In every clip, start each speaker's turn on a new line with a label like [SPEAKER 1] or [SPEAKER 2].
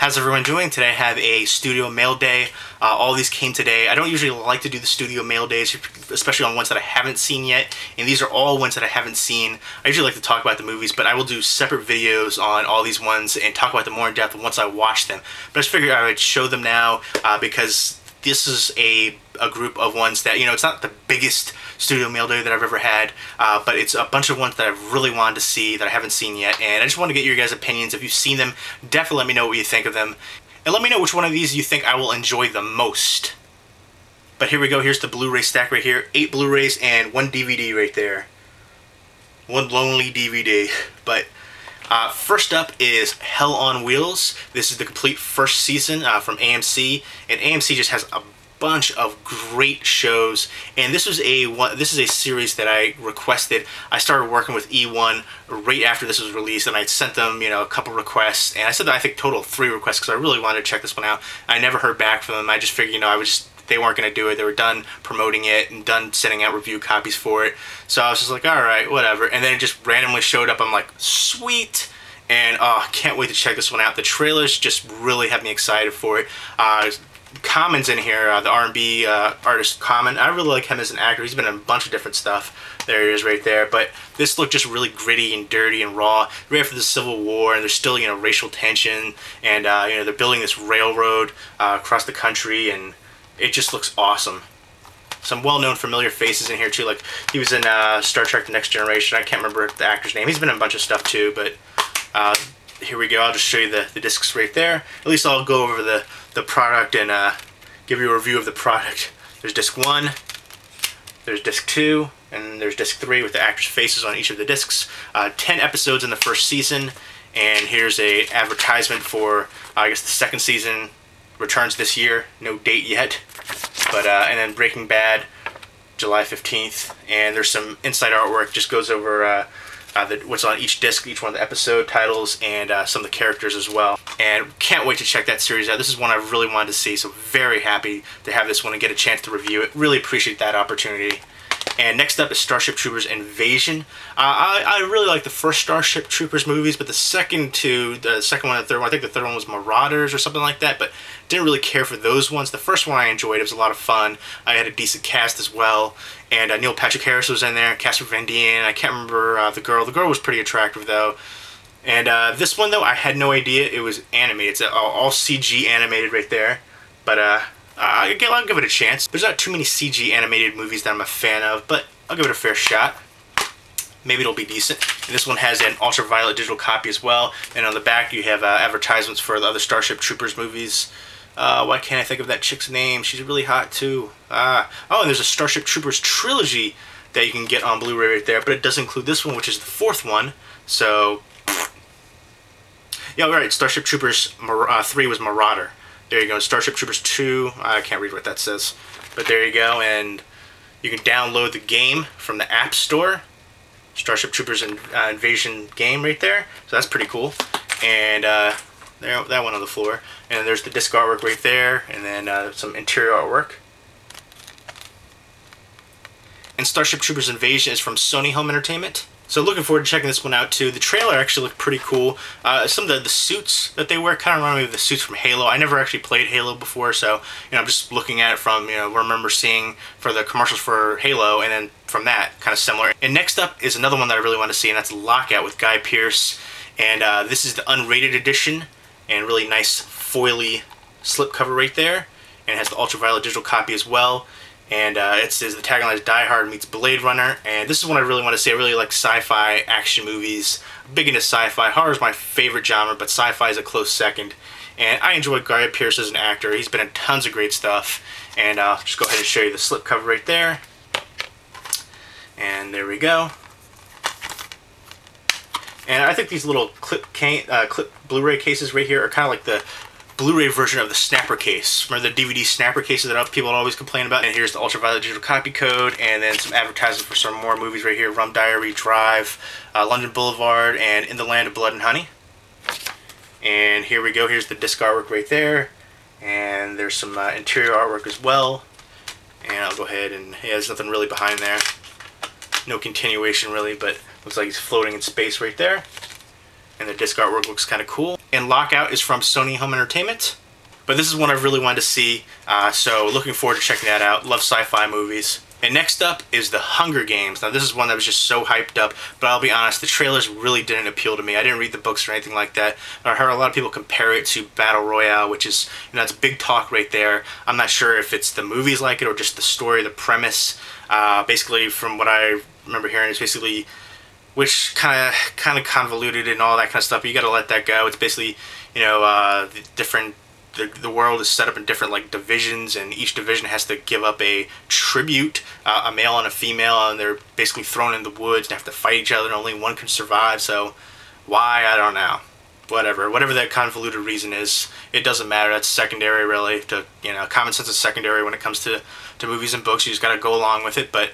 [SPEAKER 1] How's everyone doing? Today I have a studio mail day. All these came today. I don't usually like to do the studio mail days, especially on ones that I haven't seen yet, and these are all ones that I haven't seen. I usually like to talk about the movies, but I will do separate videos on all these ones and talk about them more in depth once I watch them. But I just figured I would show them now because this is a group of ones that, you know, it's not the biggest studio mail day that I've ever had, but it's a bunch of ones that I've really wanted to see that I haven't seen yet, and I just want to get your guys' opinions. If you've seen them, definitely let me know what you think of them, and let me know which one of these you think I will enjoy the most. But here we go. Here's the Blu-ray stack right here. 8 Blu-rays and 1 DVD right there. One lonely DVD. But first up is Hell on Wheels. This is the complete first season from AMC, and AMC just has a bunch of great shows, and this is a series that I requested. I started working with E1 right after this was released, and I sent them, you know, a couple requests, and I said that I think total of 3 requests because I really wanted to check this one out. I never heard back from them. I just figured, you know, they weren't going to do it. They were done promoting it and done sending out review copies for it. So I was just like, all right, whatever. And then it just randomly showed up. I'm like, sweet. And I can't wait to check this one out. The trailers just really have me excited for it. Common's in here, the R&B artist Common. I really like him as an actor. He's been in a bunch of different stuff. There he is right there. But this looked just really gritty and dirty and raw. Right after the Civil War, and there's still, you know, racial tension, and you know, they're building this railroad across the country, and it just looks awesome. Some well-known familiar faces in here too. Like, he was in Star Trek: The Next Generation. I can't remember the actor's name. He's been in a bunch of stuff too. But here we go. I'll just show you the discs right there. At least I'll go over the product and give you a review of the product. There's disc 1, there's disc 2, and there's disc 3 with the actors' faces on each of the discs. 10 episodes in the first season, and here's a advertisement for I guess the second season returns this year. No date yet, but and then Breaking Bad, July 15th, and there's some inside artwork. Just goes over what's on each disc, each one of the episode titles, and some of the characters as well. And can't wait to check that series out. This is one I really wanted to see, so very happy to have this one and get a chance to review it. Really appreciate that opportunity. And next up is Starship Troopers Invasion. I really like the first Starship Troopers movies, but the second one and the third one, I think the third one was Marauders or something like that, but didn't really care for those ones. The first one I enjoyed. It was a lot of fun. I had a decent cast as well, and Neil Patrick Harris was in there, Casper Van Dien. I can't remember the girl. The girl was pretty attractive though. And this one though, I had no idea it was animated. It's all CG animated right there, but I'll give it a chance. There's not too many CG animated movies that I'm a fan of, but I'll give it a fair shot. Maybe it'll be decent. And this one has an ultraviolet digital copy as well, and on the back you have advertisements for the other Starship Troopers movies. Why can't I think of that chick's name? She's really hot too. Oh, and there's a Starship Troopers trilogy that you can get on Blu-ray right there, but it does include this one, which is the 4th one. So, yeah, right. Starship Troopers 3 was Marauder. There you go. Starship Troopers 2, I can't read what that says, but there you go. And you can download the game from the App Store. Starship Troopers Invasion game right there. So that's pretty cool. And there, that one on the floor. And there's the disc artwork right there, and then some interior artwork. And Starship Troopers Invasion is from Sony Home Entertainment. So looking forward to checking this one out too. The trailer actually looked pretty cool. Some of the suits that they wear kind of remind me of the suits from Halo. I never actually played Halo before, so, you know, I'm just looking at it from, you know, remember seeing for the commercials for Halo, and then from that, kind of similar. And next up is another one that I really want to see, and that's Lockout with Guy Pearce. And this is the unrated edition, and really nice foily slipcover right there. And it has the ultraviolet digital copy as well. And it says the tagline is Die Hard meets Blade Runner, and this is one I really want to see. I really like sci-fi action movies. I'm big into sci-fi. Horror is my favorite genre, but sci-fi is a close second. And I enjoy Guy Pearce as an actor. He's been in tons of great stuff. And I'll just go ahead and show you the slipcover right there. And there we go. And I think these little clip Blu-ray cases right here are kind of like the Blu-ray version of the snapper case. Remember the DVD snapper cases that people always complain about? And here's the ultraviolet digital copy code, and then some advertisements for some more movies right here. Rum Diary, Drive, London Boulevard, and In the Land of Blood and Honey. And here we go. Here's the disc artwork right there. And there's some interior artwork as well. And I'll go ahead and, yeah, there's nothing really behind there. No continuation really, but looks like he's floating in space right there. and the disc artwork looks kind of cool. And Lockout is from Sony Home Entertainment. But this is one I really wanted to see, so looking forward to checking that out. Love sci-fi movies. And next up is The Hunger Games. Now this is one that was just so hyped up, but I'll be honest, the trailers really didn't appeal to me. I didn't read the books or anything like that. I heard a lot of people compare it to Battle Royale, which is, you know, it's big talk right there. I'm not sure if it's the movies like it or just the story, the premise. Basically, from what I remember hearing, it's basically, which kind of convoluted and all that kind of stuff, but you gotta let that go. It's basically, you know, the different... The world is set up in different like divisions, and each division has to give up a tribute, a male and a female, and they're basically thrown in the woods and have to fight each other, and only one can survive. So why, I don't know. Whatever that convoluted reason is, it doesn't matter. That's secondary, really. To, you know, common sense is secondary when it comes to movies and books. You just gotta go along with it. But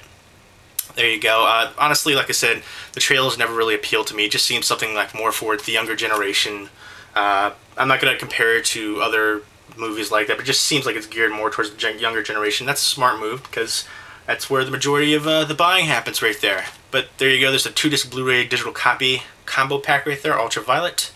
[SPEAKER 1] there you go. Honestly, like I said, the trailers never really appealed to me. It just seems something like more for the younger generation. I'm not going to compare it to other movies like that, but it just seems like it's geared more towards the younger generation. That's a smart move, because that's where the majority of the buying happens right there. But there you go, there's a 2-disc Blu-ray digital copy combo pack right there, Ultraviolet.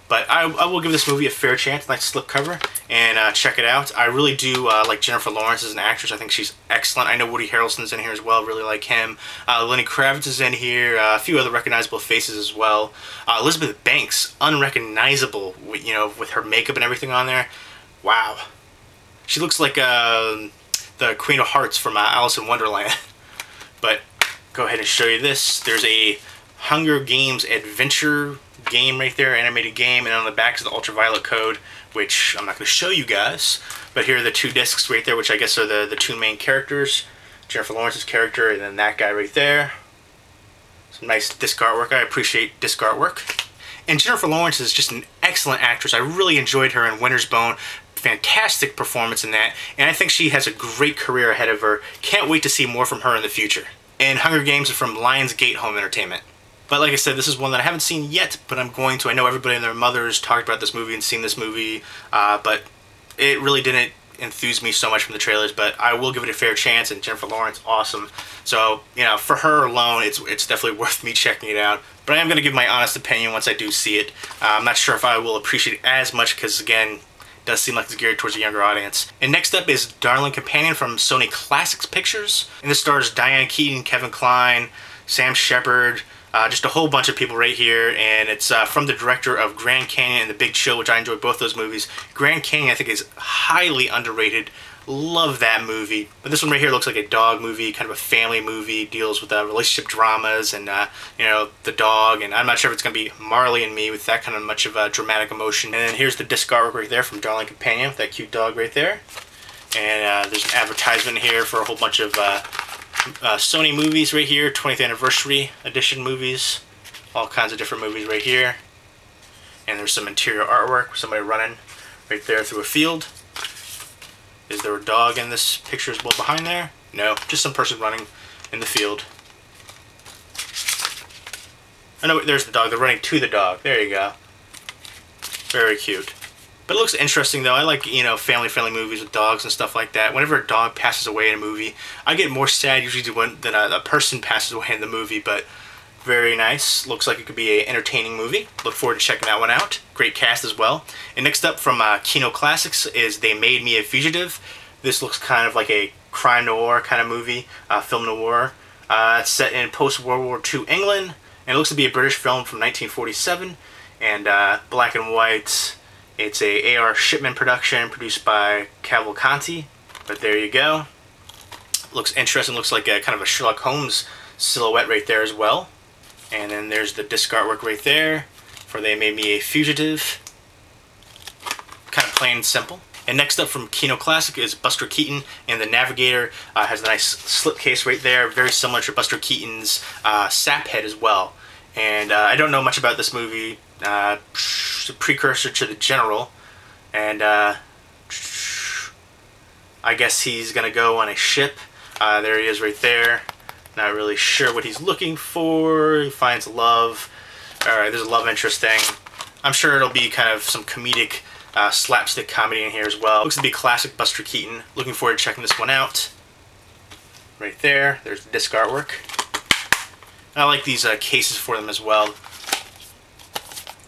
[SPEAKER 1] But I will give this movie a fair chance, nice slipcover, and check it out. I really do like Jennifer Lawrence as an actress. I think she's excellent. I know Woody Harrelson's in here as well, really like him. Lenny Kravitz is in here, a few other recognizable faces as well. Elizabeth Banks, unrecognizable, you know, with her makeup and everything on there. Wow. She looks like the Queen of Hearts from Alice in Wonderland. But go ahead and show you this. There's a Hunger Games adventure game right there, animated game, and on the back is the Ultraviolet code, which I'm not going to show you guys, but here are the 2 discs right there, which I guess are the 2 main characters, Jennifer Lawrence's character and then that guy right there. Some nice disc artwork. I appreciate disc artwork. And Jennifer Lawrence is just an excellent actress. I really enjoyed her in Winter's Bone. Fantastic performance in that, and I think she has a great career ahead of her. Can't wait to see more from her in the future. And Hunger Games are from Lionsgate Home Entertainment. But like I said, this is one that I haven't seen yet, but I'm going to. I know everybody and their mothers talked about this movie and seen this movie, but it really didn't enthuse me so much from the trailers, but I will give it a fair chance, and Jennifer Lawrence, awesome. So, you know, for her alone, it's definitely worth me checking it out. But I am going to give my honest opinion once I do see it. I'm not sure if I will appreciate it as much, because again, it does seem like it's geared towards a younger audience. And next up is Darling Companion from Sony Classics Pictures. And this stars Diane Keaton, Kevin Kline, Sam Shepard, just a whole bunch of people right here, and it's from the director of Grand Canyon and The Big Chill, which I enjoyed both those movies. Grand Canyon, I think, is highly underrated. Love that movie. But this one right here looks like a dog movie, kind of a family movie, deals with relationship dramas and, you know, the dog, and I'm not sure if it's going to be Marley and Me with that kind of much of dramatic emotion. And then here's the disc artwork right there from Darling Companion with that cute dog right there. And there's an advertisement here for a whole bunch of Sony movies right here, 20th anniversary edition movies, all kinds of different movies right here. And there's some interior artwork, somebody running right there through a field. Is there a dog in this picture as well behind there? No, just some person running in the field. Oh no, there's the dog. They're running to the dog. There you go. Very cute. But it looks interesting though. I like, you know, family-friendly movies with dogs and stuff like that. Whenever a dog passes away in a movie, I get more sad usually than a person passes away in the movie, but very nice. Looks like it could be an entertaining movie. Look forward to checking that one out. Great cast as well. And next up from Kino Classics is They Made Me a Fugitive. This looks kind of like a crime noir kind of movie, film noir. It's set in post-World War II England, and it looks to be a British film from 1947, and black and white. It's a A.R. Shipman production produced by Cavalcanti, but there you go. Looks interesting, looks like a kind of a Sherlock Holmes silhouette right there as well. And then there's the disc artwork right there for They Made Me a Fugitive. Kind of plain and simple. And next up from Kino Classic is Buster Keaton and the Navigator. Has a nice slipcase right there, very similar to Buster Keaton's Sap Head as well. And I don't know much about this movie. A precursor to The General, and I guess he's gonna go on a ship. There he is right there. Not really sure what he's looking for. He finds love. Alright, there's a love interest thing. I'm sure it'll be kind of some comedic slapstick comedy in here as well. Looks to be classic Buster Keaton. Looking forward to checking this one out. Right there. There's the disc artwork. I like these cases for them as well.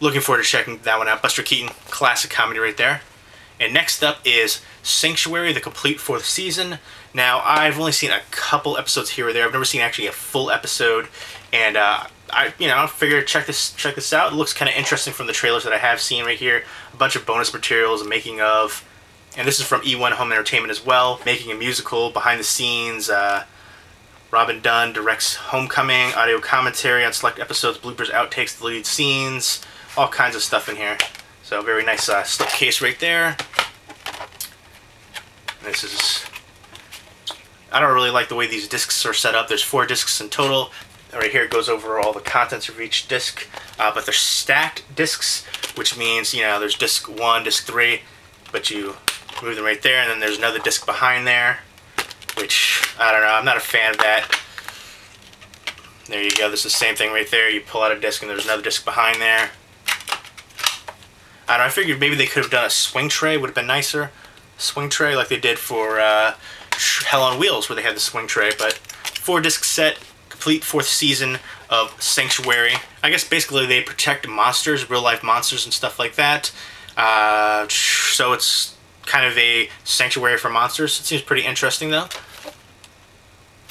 [SPEAKER 1] looking forward to checking that one out. Buster Keaton, classic comedy right there. And next up is Sanctuary, the complete 4th season. Now, I've only seen a couple episodes here or there. I've never seen actually a full episode, and I figured check this out. It looks kind of interesting from the trailers that I have seen right here. A bunch of bonus materials, a making of, and this is from E1 Home Entertainment as well. Making a musical, behind the scenes. Robin Dunn directs Homecoming, audio commentary on select episodes, bloopers, outtakes, deleted scenes, all kinds of stuff in here. So very nice slipcase right there. This is, I don't really like the way these discs are set up. There's 4 discs in total. Right here it goes over all the contents of each disc, but they're stacked discs, which means, you know, there's disc 1, disc 3, but you move them right there, and then there's another disc behind there, which, I don't know, I'm not a fan of that. There you go, this is the same thing right there. You pull out a disc and there's another disc behind there. I don't know, I figured maybe they could have done a swing tray, would have been nicer. Swing tray like they did for Hell on Wheels, where they had the swing tray, but 4 disc set, complete 4th season of Sanctuary. I guess basically they protect monsters, real life monsters and stuff like that. So it's kind of a sanctuary for monsters. It seems pretty interesting though.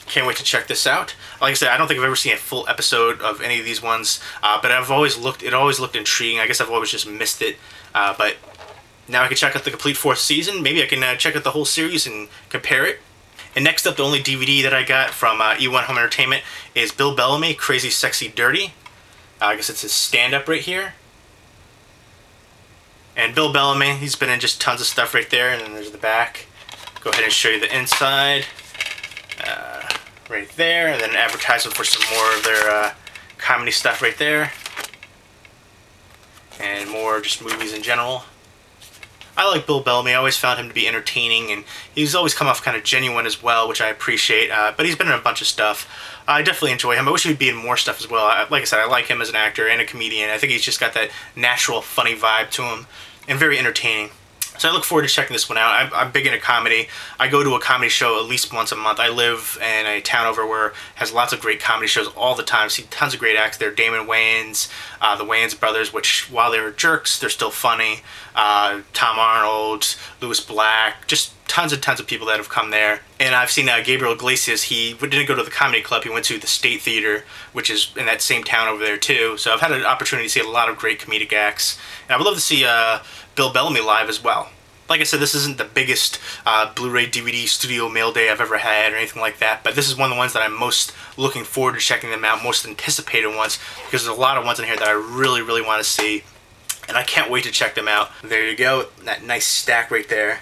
[SPEAKER 1] Can't wait to check this out. Like I said, I don't think I've ever seen a full episode of any of these ones, but it always looked intriguing. I guess I've always just missed it, but now I can check out the complete 4th season. Maybe I can check out the whole series and compare it. And next up, the only DVD that I got from E1 Home Entertainment is Bill Bellamy, Crazy Sexy Dirty. I guess it's his stand-up right here. And Bill Bellamy, he's been in just tons of stuff right there, and then there's the back. Go ahead and show you the inside. Right there, and then an advertisement for some more of their comedy stuff right there. And more just movies in general. I like Bill Bellamy. I always found him to be entertaining, and he's always come off kind of genuine as well, which I appreciate. But he's been in a bunch of stuff. I definitely enjoy him. I wish he'd be in more stuff as well. Like I said, I like him as an actor and a comedian. I think he's just got that natural, funny vibe to him, and very entertaining. So I look forward to checking this one out. I'm big into comedy. I go to a comedy show at least once a month. I live in a town over where has lots of great comedy shows all the time. See tons of great acts there. Damon Wayans, the Wayans brothers, which while they were jerks, they're still funny. Tom Arnold, Louis Black, just tons and tons of people that have come there. And I've seen Gabriel Iglesias. He didn't go to the comedy club. He went to the State Theater, which is in that same town over there too. So I've had an opportunity to see a lot of great comedic acts. And I would love to see Bill Bellamy live as well. Like I said, this isn't the biggest Blu-ray DVD studio mail day I've ever had or anything like that, but this is one of the ones that I'm most looking forward to checking them out, most anticipated ones, because there's a lot of ones in here that I really, really want to see, and I can't wait to check them out. There you go, that nice stack right there.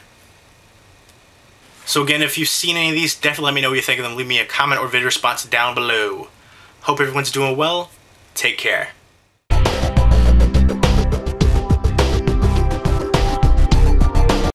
[SPEAKER 1] So again, if you've seen any of these, definitely let me know what you think of them. Leave me a comment or video response down below. Hope everyone's doing well. Take care.